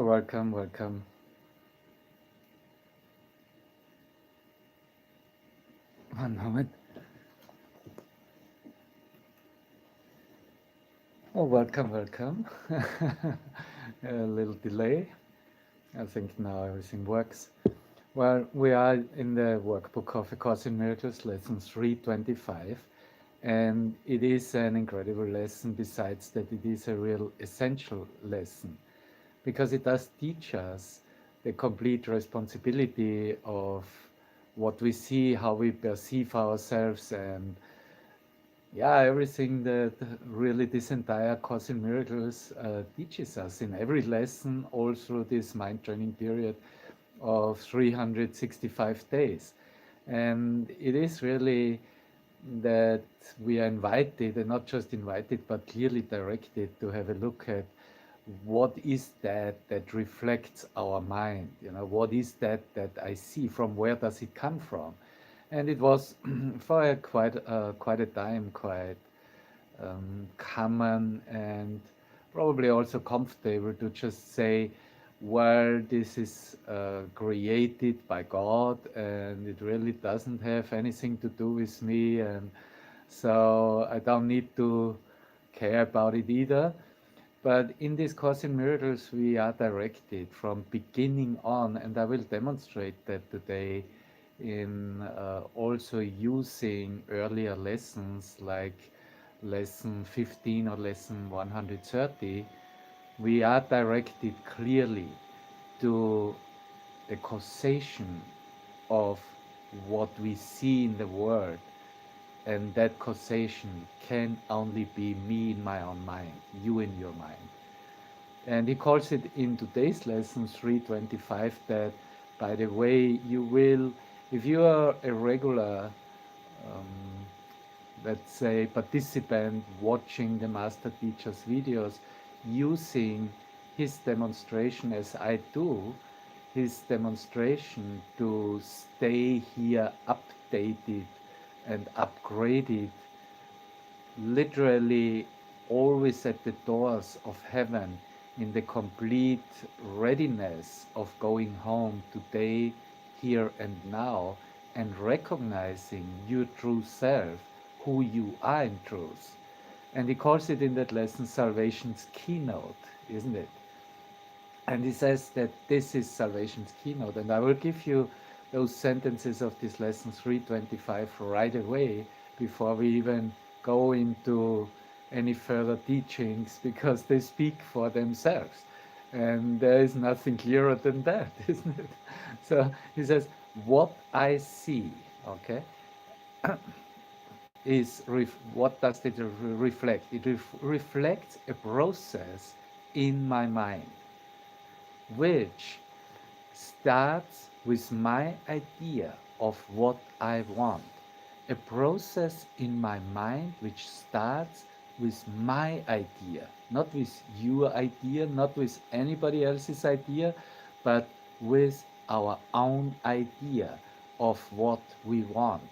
Oh, welcome, welcome. One moment. Oh, welcome, welcome. A little delay. I think now everything works. Well, we are in the workbook of A Course in Miracles, lesson 325, and it is an incredible lesson, besides that it is a real essential lesson, because it does teach us the complete responsibility of what we see, how we perceive ourselves, and yeah, everything that really this entire Course in Miracles teaches us in every lesson, all through this mind training period of 365 days. And it is really that we are invited, and not just invited, but clearly directed to have a look at what is that that reflects our mind. What is that that I see? From where does it come from? And it was for quite a time quite common and probably also comfortable to just say, well, this is created by God and it really doesn't have anything to do with me, and so I don't need to care about it either. But in this Course in Miracles, we are directed from beginning on, and I will demonstrate that today in also using earlier lessons like lesson 15 or lesson 130. We are directed clearly to the causation of what we see in the world, and that causation can only be me in my own mind, you in your mind. And he calls it in today's lesson 325 that, by the way, you will, if you are a regular, um, let's say, participant watching the master teacher's videos, using his demonstration as I do, his demonstration to stay here updated and upgraded, literally always at the doors of heaven, in the complete readiness of going home today, here and now, and recognizing your true self, who you are in truth. And he calls it in that lesson salvation's keynote, isn't it? And he says that this is salvation's keynote. And I will give you those sentences of this lesson 325 right away before we even go into any further teachings, because they speak for themselves. And there is nothing clearer than that, isn't it? So he says, what I see, okay, what does it reflect? It reflects a process in my mind, which starts with my idea of what I want. A process in my mind which starts with my idea, not with your idea, not with anybody else's idea, but with our own idea of what we want,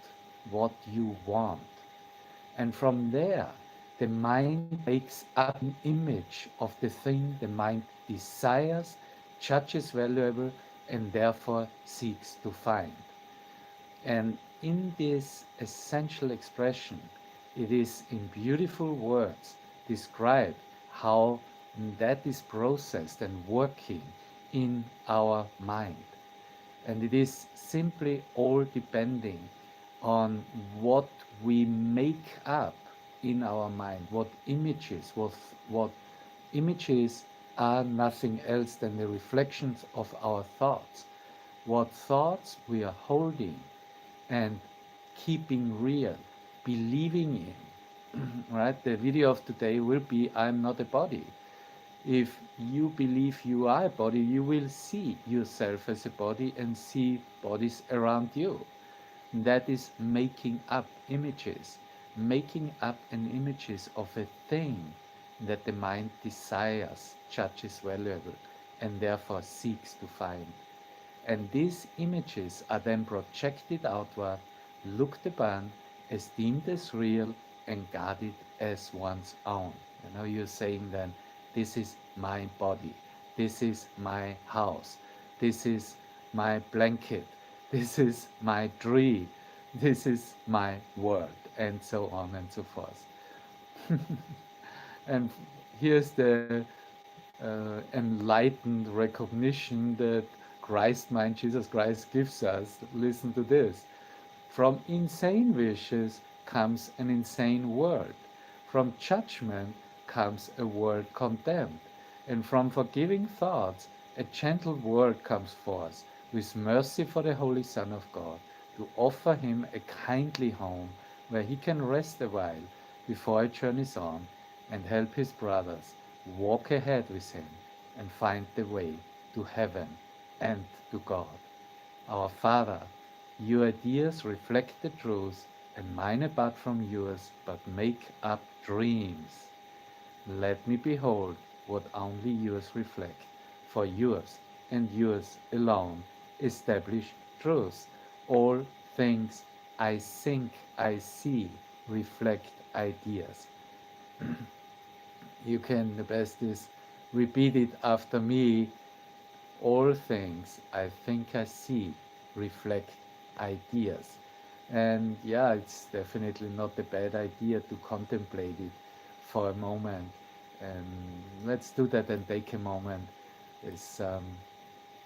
what you want. And from there, the mind makes up an image of the thing the mind desires, judges valuable, and therefore seeks to find. And in this essential expression, it is in beautiful words described how that is processed and working in our mind. And it is simply all depending on what we make up in our mind, what images are nothing else than the reflections of our thoughts, what thoughts we are holding and keeping real, believing in. Right? The video of today will be I'm not a body. If you believe you are a body, you will see yourself as a body and see bodies around you. That is making up images, making up an images of a thing that the mind desires, judges valuable, and therefore seeks to find. And these images are then projected outward, looked upon, esteemed as real, and guarded as one's own. You're saying then, this is my body, this is my house, this is my blanket, this is my tree, this is my world, and so on and so forth. And here's the enlightened recognition that Christ mind, Jesus Christ, gives us. Listen to this. From insane wishes comes an insane world. From judgment comes a world condemned. And from forgiving thoughts, a gentle world comes forth, with mercy for the Holy Son of God, to offer him a kindly home where he can rest a while before he journeys on and help his brothers walk ahead with him and find the way to heaven and to God. Our Father, your ideas reflect the truth, and mine apart from yours, but make up dreams. Let me behold what only yours reflect, for yours and yours alone establish truth. All things I think I see reflect ideas. You can, the best is repeat it after me. All things I think I see reflect ideas. And yeah, it's definitely not a bad idea to contemplate it for a moment. And let's do that and take a moment with some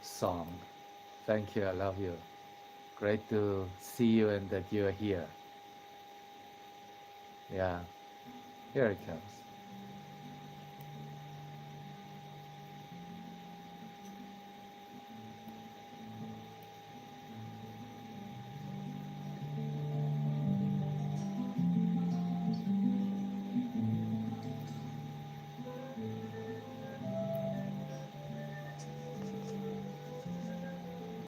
song. Thank you. I love you. Great to see you and that you're here. Yeah, here it comes.